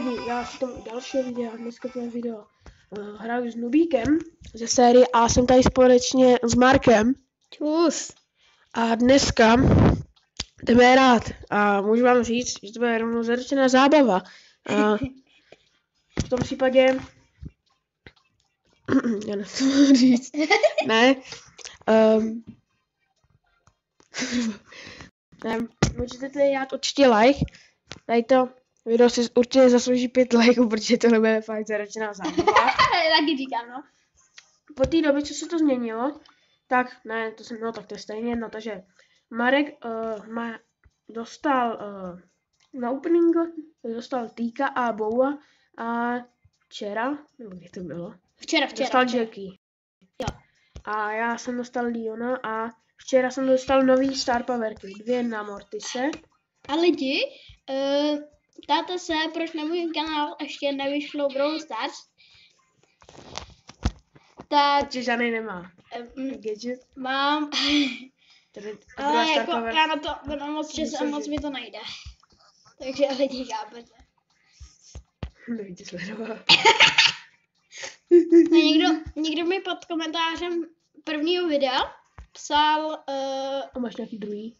lidi, já si tam dalšího videa, dneska to je video, hraju s Nubíkem ze série a jsem tady společně s Markem. Čus. A dneska jdeme hrát a můžu vám říct, že to bude rovnou zaručená zábava. A v tom případě, já nechci říct, ne, můžete tady dát určitě like, tady to video si určitě zaslouží 5 lajků, protože tohle bude fakt zaručená zábava. Taky říkám, no. Po té době, co se to změnilo, tak ne, to jsem, no tak to je stejně jedno, takže Marek dostal na openingu, dostal Týka a Boua a včera, nebo kdy to bylo? Včera. Dostal Jackie. Jo. A já jsem dostal Leona a včera jsem dostal nový Star Powerky, 2 na Mortise. A lidi, ptáte se, proč na můj kanál ještě nevyšlo Brawl Stars? Tak Takže žádnej nemá. Gadget. mám, Tady, ale Star jako Power. já na to mám moc času a moc mi to nejde. Takže lidi, chápete. Nevíte sledovat. Někdo mi pod komentářem prvního videa psal, A máš nějaký druhý?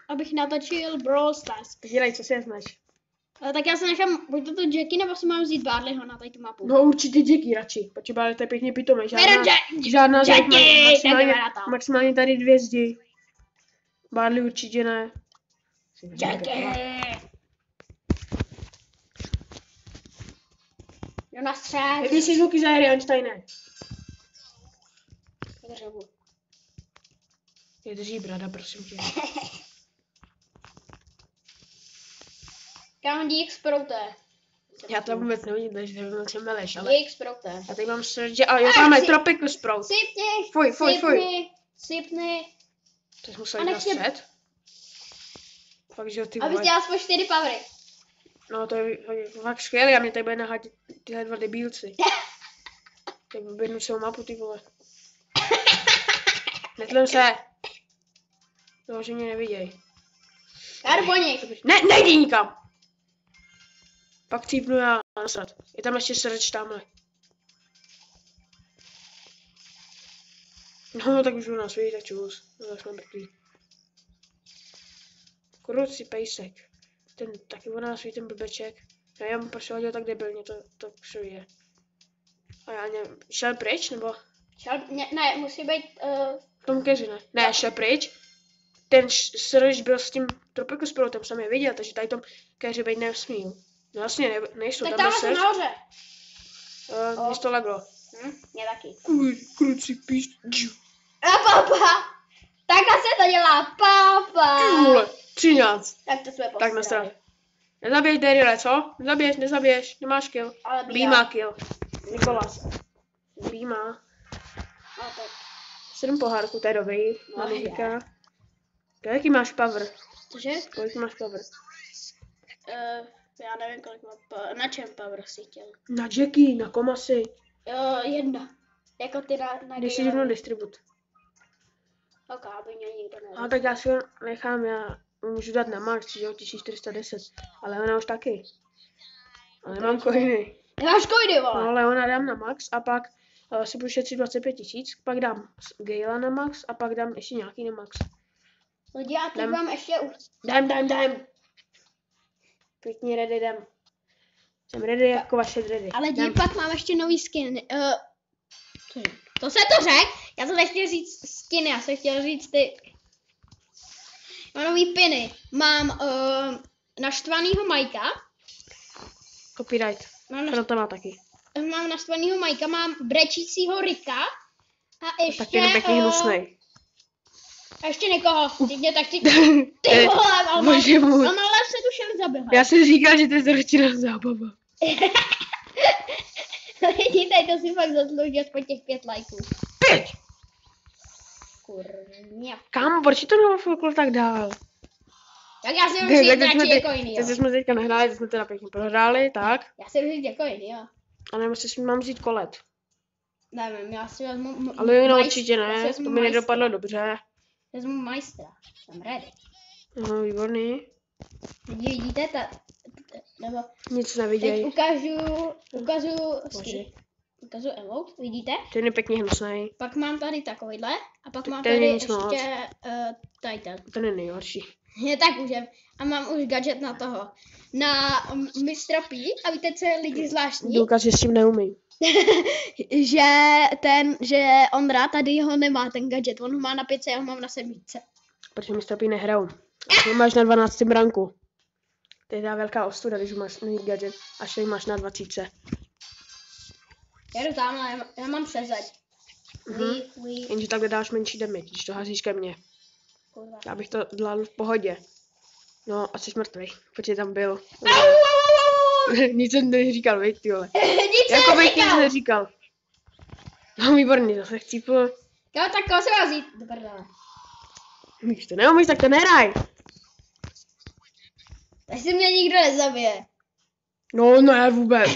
abych natočil Brawl Stars. Dělej, co si vezmeš. Tak já se nechám buď to Jackie, nebo si mám vzít Barleyho na tady tu mapu. No určitě Jackie radši, protože Barley to je pěkně pitomý. Žádná Jackie, maximálně tady 2 zdi. Barley určitě ne. Jackie! Jo, na střed. Jaký si zvuky za hry, Einsteine? Je drží brada, prosím tě. Kam dík z prouté. Já to vůbec nevidím, takže nevím, o čem meleš, ale... Dík z prouté. Já tady mám srdě, ale jo, tam je Tropical Sprout. Sypni! Fuj. Sypni! To jsi musel jít na střed. Fakt, že jo, ty Abys vole. dělal aspoň 4 powery. No to je fakt skvělé, a mě tady bude nahádět tyhle 2 debilci. Tak vyběhnu celou mapu, ty vole. Netlem se. No, že mě neviděj. Já jdu po nich. Ne, nejdi nikam. Pak cípnu já nasrat. Je tam ještě srč tamhle. No, tak už u nás vidí, tak čus. No, tak jsme mrtví. Kruci pejsek. Ten taky u nás vidí, ten blbeček. Já mu proč hodil tak debilně, to je. A já nevím, šel pryč, nebo? Ne, musí být... V tom keři, ne? Ne, šel pryč. Ten srč byl s tím Tropical Sproutem, jsem je viděl, takže tady tom keři být nesmí. No vlastně, nejsou tak tam tam jsem srč. nahoře. Mě to leglo. Mě taky. Kruci píš. A papa! Takhle se to dělá, papa! Ty vole, 13. Tak to jsme Tak posrali. nastrát. Nezabiješ Darylle, co? Nezabiješ, nemáš kill. Ale Bee má kill. Nikolas. Bee má Ale tak. 7 pohárků, to je dobrý. No, Na Nubíka. Jaký máš power? Cože? Kolik máš power? Já nevím, kolik má na čem power si chtěl. Na Jackie, na Komasy. 1. Jako ty na Když si jdou distribut. Ok, aby mě nikdo neví. A tak já si ho nechám, já můžu dát na max, že jo, 1410. Ale ona už taky. Ale nemám coiny. Nemáš kojdy, No, vole! ale ona dám na max a pak si budu šetřit 25 000, pak dám Gala na max a pak dám ještě nějaký na max. Lidi, já teď Jdem. mám ještě... Dám. Pěkně ready jdem. Jsem ready jako vaše ready. Ale Jdem. dí, pak mám ještě nový skin. To se to řek? Já jsem nechtěl říct skiny, já jsem chtěl říct ty... Mám nový piny. Mám naštvanýho Majka. Copyright. Ono to má taky. Mám naštvanýho Majka, mám brečícího Rika. A ještě... Tak jenom pěkný hnusnej. A ještě někoho. Teď mě tak ty vole, ale Bože můj. se tu šel zaběhat. Já jsem říkal, že to je zaručená zábava. Lidi, tady to si fakt zaslouží aspoň těch 5 lajků. 5! Kurňa. Kámo, proč to neofoklo tak dál? Tak já si jdu říct radši jako jiný, jo. Teď jsme teďka nehráli, teď jsme teda pěkně prohráli, tak. Já si jdu říct jako jiný, jo. A nebo si mám vzít kolet. Nevím, já si vezmu... Ale jinak určitě ne, to mi nedopadlo dobře. Vezmu majstra. Jsem ready. No, výborný. Vidíte? Nebo Nic teď neviděj. ukazuju emote, vidíte? Ten je pěkně hnusný. Pak mám tady takovýhle a pak mám Ten tady je nic moc. ještě tady ten. Ten je nejhorší. Je tak už je. A mám už gadget na toho. Na mistra P. A víte, co je lidi zvláštní? Důkaz, že s tím neumím. že Ondra tady ho nemá, ten gadget. On ho má na 5, já ho mám na 7. Protože mi stopí nehrajou. Ty máš na 12. branku. To je ta velká ostuda, když máš mít gadget. Až tady máš na 20. Já jdu tamhle, já mám přezeď. Jenže takhle dáš menší damage, když to házíš ke mně. Kurva. Já bych to dal v pohodě. No, asi mrtvej, protože tam byl. Nic jsem neříkal, veď, ty vole. Nic Jako bych nic neříkal. neříkal. No výborně, zase chcípl. Jo, tak koho se vás jít? Do prdele. Když to neumíš, tak to nehraj. Tak si mě nikdo nezabije. No ne, vůbec.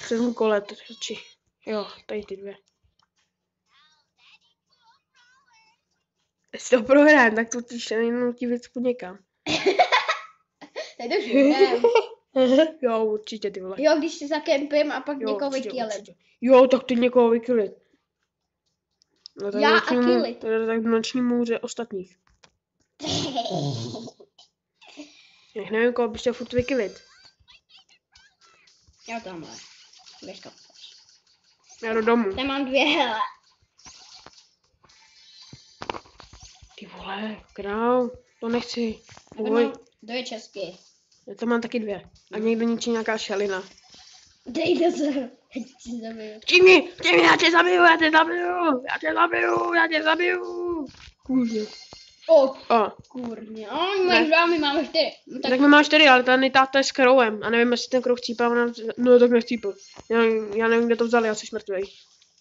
Přesnu kole, či. Jo, tady ty dvě. Jestli to prohrám, tak to ti věcku někam. Tady to šujem. Jo, určitě ty vole. Jo, když si zakempím a pak Jo, někoho určitě, vykýlim. určitě. Jo, tak ty někoho vykylit. No, tak Já a noční killit. To je tak v noční můře ostatních. Já nevím, koho bych chtěl furt vykylit. Já tamhle. Běžka. Já jdu domů. Tam mám 2, hele. Ty vole, král, to nechci. Tam Fuj, mám 2 česky. já tam mám taky 2. A někdo ničí nějaká šelina. Dejte se. Já ti zabiju. Čími, já tě zabiju, já tě zabiju, já tě zabiju, já tě zabiju. Kurně. O, O, kurně. O, mají 2, my máme 4. No, tak my máš 4, ale ten táta je s krouhem. A nevím, jestli ten krouh cípá, no tak nechcípl. Já nevím, kde to vzali, já jsi mrtvej.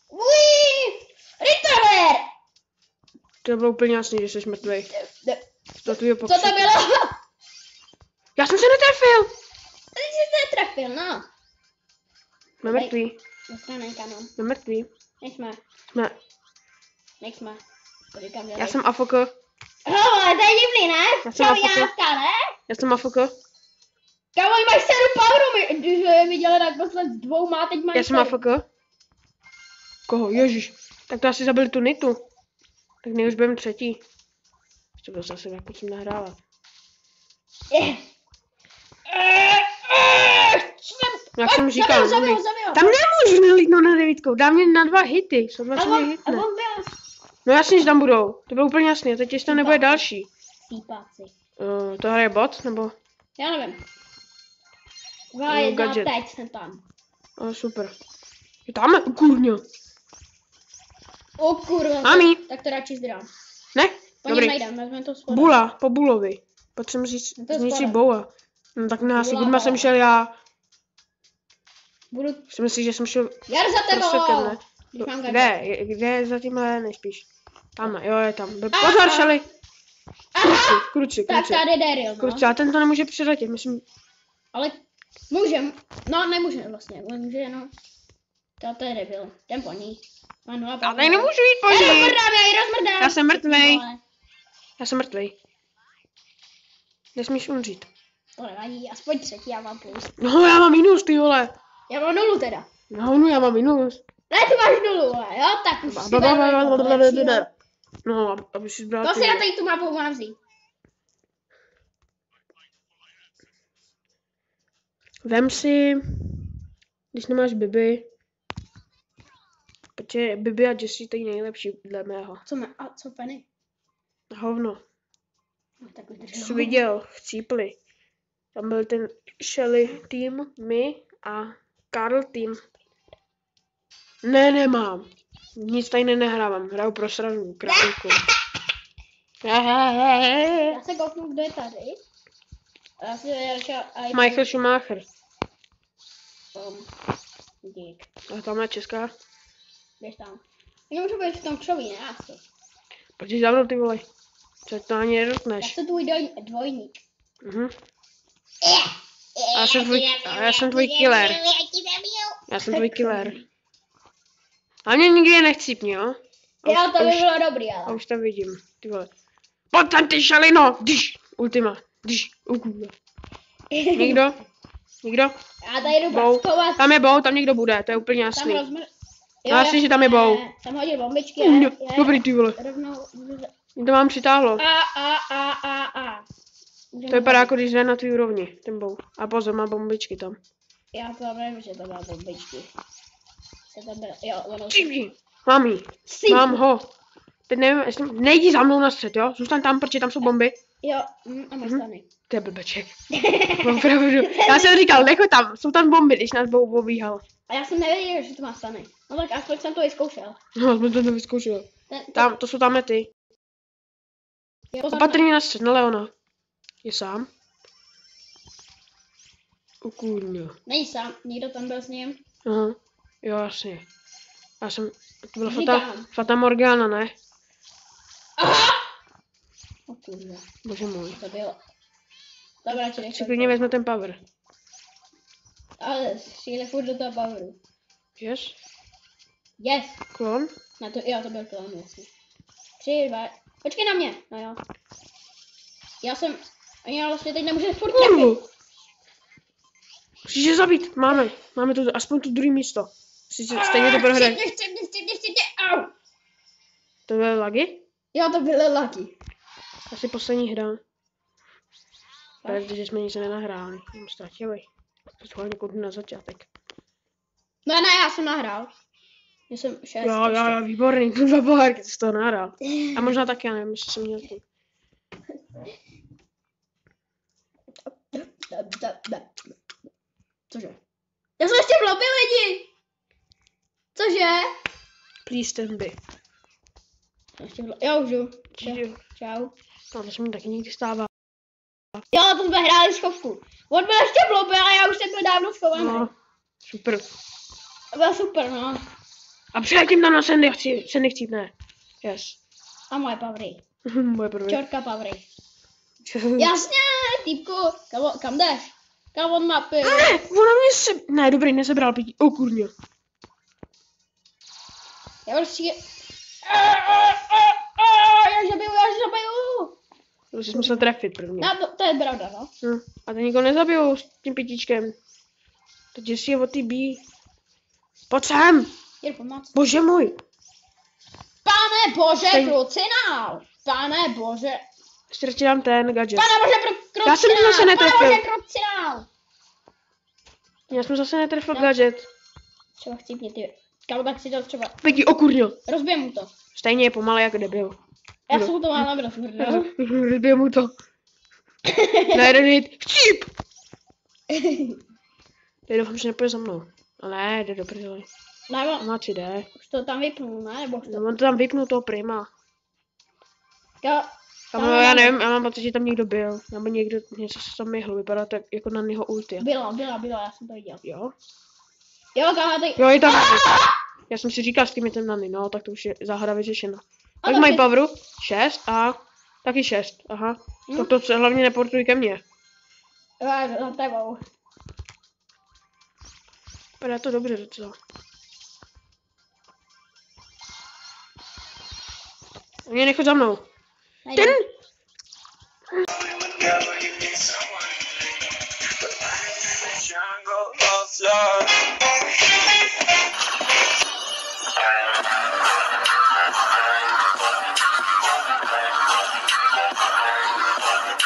Uiii! Retrover! To bylo úplně jasný, že jsi mrtvej. To tvýho Co pokřiku. to bylo? Já jsem se netrefil. Ty jsi netrefil, no. Jsme mrtví, Dostanej kanon. jsme mrtví. Nejsme. Jsme. Nejsme. To říkám, že Já jsem AFK, hele, to je divný, ne? Já jsem AFK. Čaujátka, ne? já jsem AFK, Kámo, máš 7 powerů, když jsme viděli naposled s 2, teď máš já jsem 7. AFK. Koho? Ježiš. Tak to asi zabili tu Nitu. Tak nejúž budeme 3. Ještě byl zase, jak musím nahrávat. Jak jsem říkal, Zabil. tam nemůžu nelítnout na 9, dá mě na 2 hity, jsou 2 mě A hitne. on byl No jasně, že tam budou, to bylo úplně jasné, teď ještě nebude další. Pípáci. To hraje bot, nebo? Já nevím. 2, 1, gadget. teď jsem tam. Super. Je tam, kurňo. O kurva. Mami. Tak to radši zdrám. Ne, Po něm dobrý. nejdem, vezmeme to spolu. Bula, po Bulovi. Potřebuji říct, To je zničit skoro. Boua. No tak na asi Bula, Gudma jsem šel já. Budu... Si myslíš, že jsem šel Já jdu za prostředkem, tebou. ne? Když mám gadget. Kde je za tímhle nejspíš? Tam, jo, je tam. Pozor, šeli. Aha, Kruci. tak tady Daryl, no. Kruci, a ten to nemůže přiletět, myslím. Ale můžem. No, nemůže vlastně. On může jenom... To je debil. Jdem po ní. Má 0 Já tady nemůžu jít po Já ji ní. rozmrdám, já ji rozmrdám. Já jsem mrtvej. Vole, Já jsem mrtvej. Nesmíš umřít. to nevadí, aspoň 3, já mám plus. No, já mám minus, ty vole. Já mám 0 teda. No, já mám minus. Ne, ty máš 0, jo? Tak už si lepšího. No, aby si zbral To ty. si na tady tu mapu mám vzít. Vem si, když nemáš Bibi, protože Bibi a Jessie to je nejlepší dle mého. Co Penny? Hovno. No, tak už Jsi držel. viděl, chcípli. Tam byl ten Shelly tým, my a Karl tým. Ne, nemám. Nic tady nehrávám, hraju pro sranu, králíku. Já se kouknu, kdo je tady. A já si řekl, Michael Schumacher. Dík. A tam je česká. Běž tam. Já můžu být v tom křoví, ne? Asi. Pojď za mnou, ty vole. Co to ani Já nedotkneš. jsem tvůj dvojník. Mhm. A já jsem tvůj killer. Já jsem tvůj killer. A mě nikdy je nechcípni, jo? Jo, to by už- bylo dobrý, A ale. už to vidím, ty vole. Pojď tam ty šalino! Když! Ultima. Když, Nikdo? Nikdo? Já tady jdu Bou. baskovat. Tam je Bou, tam někdo bude, to je úplně Tam jasný. rozmr... Já jasný, že tam je Bou. Jsem hodil bombičky. Dobrý ty vole. Rovnou... Mě to mám přitáhlo. A. To vypadá jako když jde na tvý úrovni, ten Bou. A pozor, má bombičky tam. Já to nevím, že to má bombičky. To tam bylo, jo, ono... Mám jí. Mám ho. Teď nevím, jestli... Nejdi za mnou na střed, jo? Zůstaň tam, protože tam jsou bomby. Jo, a máš stany. To je blbeček. Opravdu. Já jsem říkal, nechoď tam, jsou tam bomby, když nás Bou obíhal. A já jsem nevěděl, že to má stany. No tak aspoň jsem to vyzkoušel. No, jsme to vyzkoušel. Tam, to jsou tamhle ty. Opatrně na střed, na Leona. Je sám? Kurňo. Není sám, někdo tam byl s ním. Aha, jo, jasně. Já jsem, to byla Říkám. Fata Morgana, ne? Aha! O kurva, Bože můj. to bylo. Dobrá, či Si klidně vezme ten power. Ale šíle furt do toho poweru. Yes? Yes! Klon? Na to, jo, to byl klon, jasně. 3, 2, počkej na mě, no jo. Já vlastně teď nemůžu furt trefit. Musíš je zabít, máme tu, aspoň tu druhé místo. Stejně to prohraje. Chci, au! To byly lagy? Jo, to byly laky. Asi poslední hra. Protože jsme nic nenahráli, jenom ztratili. To schválně kouknu na začátek. No ne, já jsem nahrál. Já jsem 6. Jo, výborný, tu 2 pohárky, ty jsi toho nahrál. A možná taky, já nevím, jestli jsem měl tu. Cože? Já jsem ještě v lobby, lidi! Cože? Please stand by. Já už jdu. Čau. No, to se mi taky někdy stává. Jo, to jsme hráli schovku. On byl ještě v lobby, ale já už jsem byl dávno schovaný. No, super. To bylo super, no. A přiletím tam na Sandy chcípne. Yes. A moje pavry. Moje první. Čorka pavry. Jasně, týpku. Kam jdeš? Kam on mapy? Ne, ona mě Ne, dobrý, nesebral pití. O kurňo. Já prostě... Já zabiju. To jsi musel trefit prvně. No, to je pravda, no. A ty nikoho nezabijou s tím pitíčkem. To děsí je o ty bí. Pojď sem. Jde pomoct. Bože můj. Pane bože, krucinál. Pane bože. Ještě ti dám ten gadget. Pane bože, krucinál. Já jsem to zase netrefil. Pane bože, krucinál. Já jsem zase netrefil gadget. Třeba chcípni, ty. Kámo, tak si to třeba... Pěký, o kurňo. Rozbij mu to. Stejně je pomalej jako debil. Já jsem to mám rozmrdal. Rozbij mu to. Na jeden hit. Chcíp! Teď doufám, že nepůjde za mnou. Ale ne, jde do prdele. Má 3D. Už to tam vypnul, ne? Nebo No, on to tam vypnul toho prima. Tam já nevím, já mám pocit, že tam někdo byl. Nebo někdo, něco se tam myhlo, vypadá tak jako na něho ulti. Byla, já jsem to viděl. Jo? Jo, kámo, ty... Jo, je tam. Já jsem si říkal, s kým je ten Nany, no, tak to už je záhada vyřešena. Tak mají poweru? 6 a taky 6, aha. Tak to se hlavně neportuj ke mně. Já za tebou. Vypadá to dobře docela. Mě nechoď za mnou. Najde. Ten!